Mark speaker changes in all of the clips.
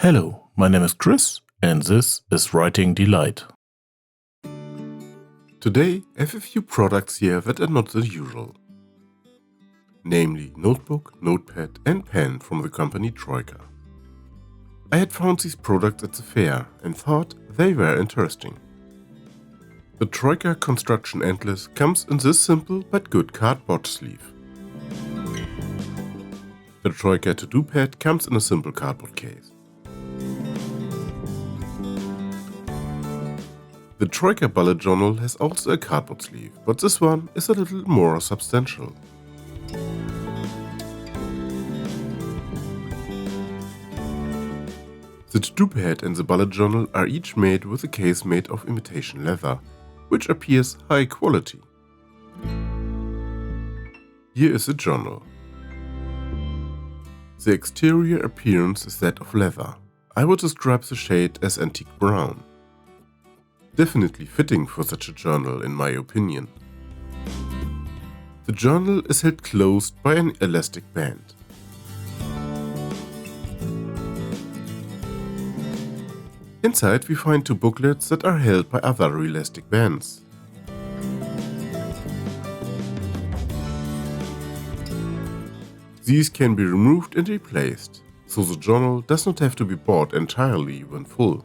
Speaker 1: Hello, my name is Chris and this is Writing Delight.
Speaker 2: Today I have a few products here that are not the usual. Namely notebook, notepad and pen from the company Troika. I had found these products at the fair and thought they were interesting. The Troika Construction Endless comes in this simple but good cardboard sleeve. The Troika To Do Pad comes in a simple cardboard case. The Troika bullet journal has also a cardboard sleeve, but this one is a little more substantial. The To-Do pad and the bullet journal are each made with a case made of imitation leather, which appears high quality. Here is the journal. The exterior appearance is that of leather. I would describe the shade as antique brown. Definitely fitting for such a journal in my opinion. The journal is held closed by an elastic band. Inside we find two booklets that are held by other elastic bands. These can be removed and replaced, so the journal does not have to be bought entirely when full.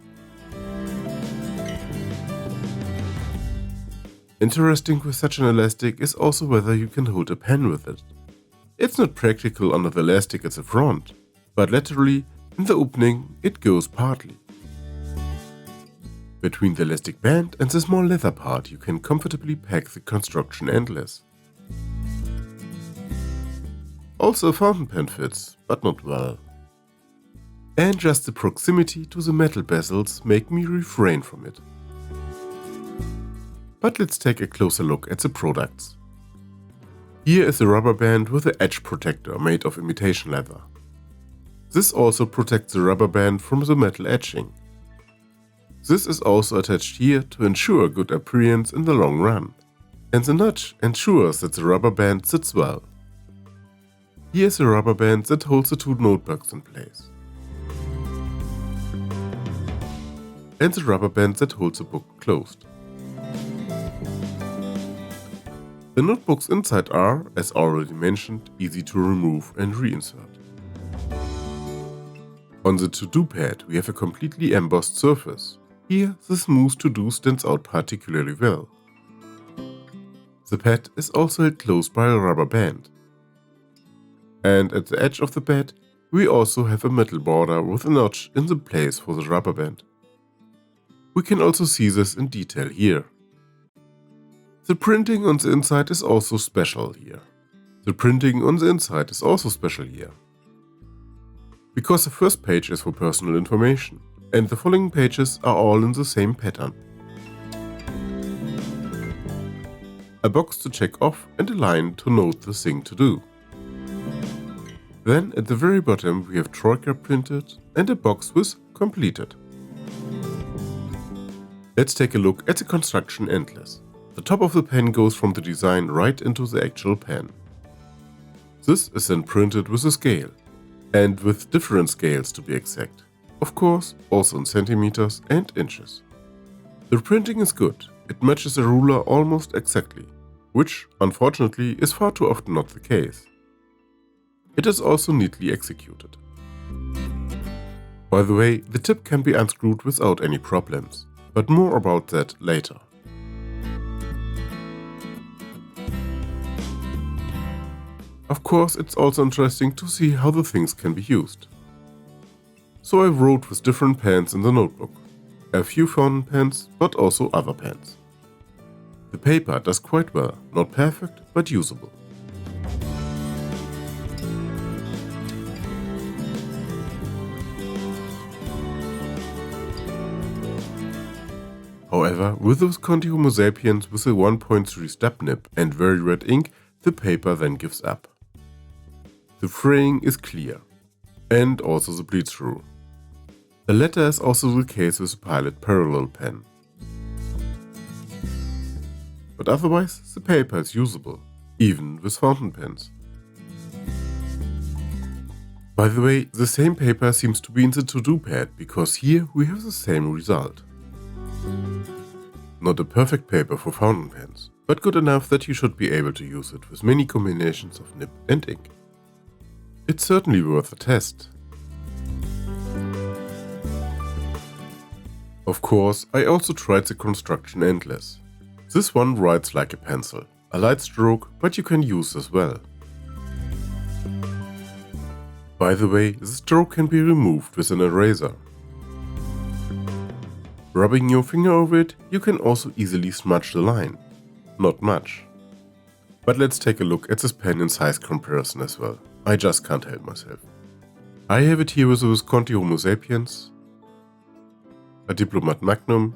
Speaker 2: Interesting with such an elastic is also whether you can hold a pen with it. It's not practical under the elastic at the front, but laterally in the opening it goes partly. Between the elastic band and the small leather part you can comfortably pack the Construction Endless. Also a fountain pen fits, but not well. And just the proximity to the metal bezels make me refrain from it. But let's take a closer look at the products. Here is a rubber band with an edge protector made of imitation leather. This also protects the rubber band from the metal edging. This is also attached here to ensure good appearance in the long run, and the notch ensures that the rubber band sits well. Here is a rubber band that holds the two notebooks in place, and the rubber band that holds the book closed. The notebooks inside are, as already mentioned, easy to remove and reinsert. On the To-Do pad we have a completely embossed surface. Here the smooth To-Do stands out particularly well. The pad is also held closed by a rubber band. And at the edge of the pad we also have a metal border with a notch in the place for the rubber band. We can also see this in detail here. The printing on the inside is also special here. Because the first page is for personal information, and the following pages are all in the same pattern. A box to check off and a line to note the thing to do. Then at the very bottom we have Troika printed and a box with completed. Let's take a look at the Construction Endless. The top of the pen goes from the design right into the actual pen. This is then printed with a scale, and with different scales to be exact. Of course, also in centimeters and inches. The printing is good, it matches a ruler almost exactly, which unfortunately is far too often not the case. It is also neatly executed. By the way, the tip can be unscrewed without any problems, but more about that later. Of course, it's also interesting to see how the things can be used. So I wrote with different pens in the notebook. A few fountain pens, but also other pens. The paper does quite well, not perfect, but usable. However, with those Conti Homo sapiens with a 1.3 step nib and very red ink, the paper then gives up. The fraying is clear, and also the bleed through. The latter is also the case with the Pilot Parallel pen. But otherwise the paper is usable, even with fountain pens. By the way, the same paper seems to be in the to-do pad, because here we have the same result. Not a perfect paper for fountain pens, but good enough that you should be able to use it with many combinations of nib and ink. It's certainly worth a test. Of course, I also tried the Construction Endless. This one writes like a pencil, a light stroke, but you can use as well. By the way, the stroke can be removed with an eraser. Rubbing your finger over it, you can also easily smudge the line. Not much. But let's take a look at this pen in size comparison as well. I just can't help myself. I have it here with the Visconti Homo sapiens, a Diplomat Magnum,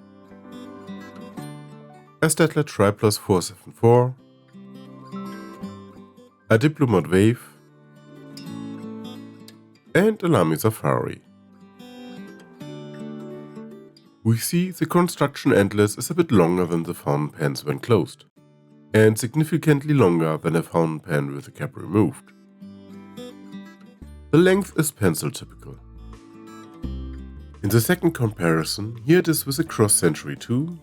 Speaker 2: a Staedtler Triplus 474, a Diplomat Wave, and a Lamy Safari. We see the Construction Endless is a bit longer than the fountain pens when closed, and significantly longer than a fountain pen with the cap removed. The length is pencil typical. In the second comparison, here it is with a Cross Century 2,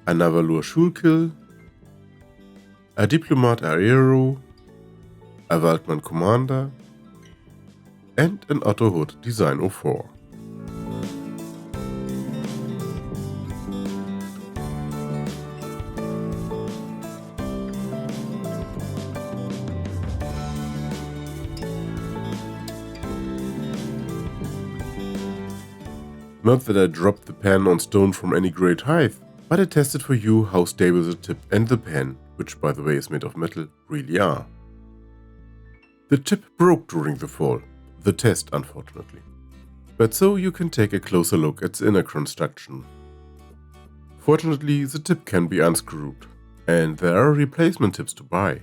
Speaker 2: a Navalur Schulkill, a Diplomat Aero, a Waldmann Commander, and an Otto Hood Design 04. Not that I dropped the pen on stone from any great height, but I tested for you how stable the tip and the pen, which by the way is made of metal, really are. The tip broke during the fall, the test unfortunately. But so you can take a closer look at the inner construction. Fortunately, the tip can be unscrewed, and there are replacement tips to buy.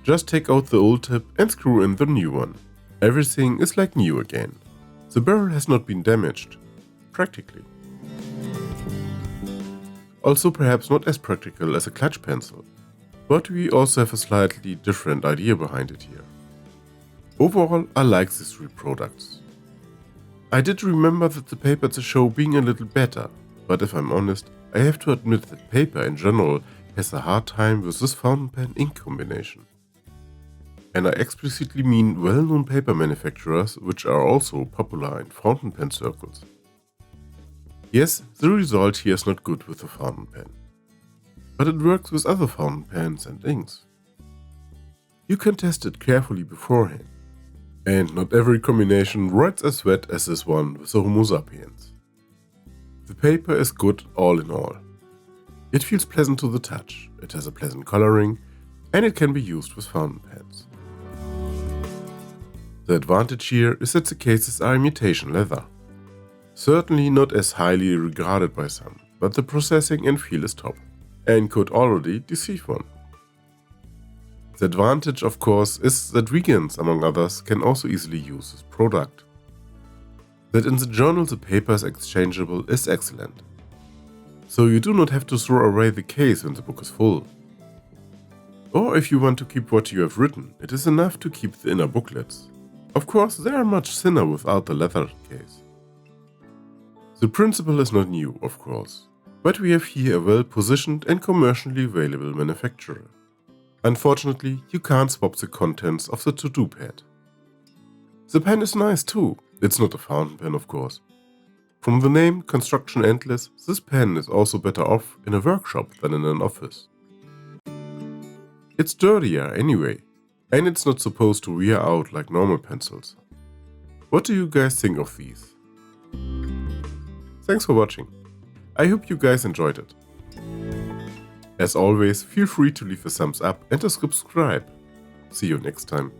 Speaker 2: Just take out the old tip and screw in the new one. Everything is like new again. The barrel has not been damaged. Practically. Also perhaps not as practical as a clutch pencil, but we also have a slightly different idea behind it here. Overall, I like these three products. I did remember that the paper at the show being a little better, but if I'm honest, I have to admit that paper in general has a hard time with this fountain pen ink combination. And I explicitly mean well-known paper manufacturers which are also popular in fountain pen circles. Yes, the result here is not good with the fountain pen, but it works with other fountain pens and inks. You can test it carefully beforehand, and not every combination writes as wet as this one with the Homo sapiens. The paper is good all in all. It feels pleasant to the touch, it has a pleasant coloring, and it can be used with fountain pens. The advantage here is that the cases are imitation leather. Certainly not as highly regarded by some, but the processing and feel is top, and could already deceive one. The advantage, of course, is that vegans, among others, can also easily use this product. That in the journal the paper is exchangeable is excellent. So you do not have to throw away the case when the book is full. Or if you want to keep what you have written, it is enough to keep the inner booklets. Of course, they are much thinner without the leather case. The principle is not new, of course, but we have here a well-positioned and commercially available manufacturer. Unfortunately, you can't swap the contents of the To Do Pad. The pen is nice too, it's not a fountain pen of course. From the name Construction Endless, this pen is also better off in a workshop than in an office. It's dirtier anyway, and it's not supposed to wear out like normal pencils. What do you guys think of these? Thanks for watching. I hope you guys enjoyed it. As always, feel free to leave a thumbs up and to subscribe. See you next time.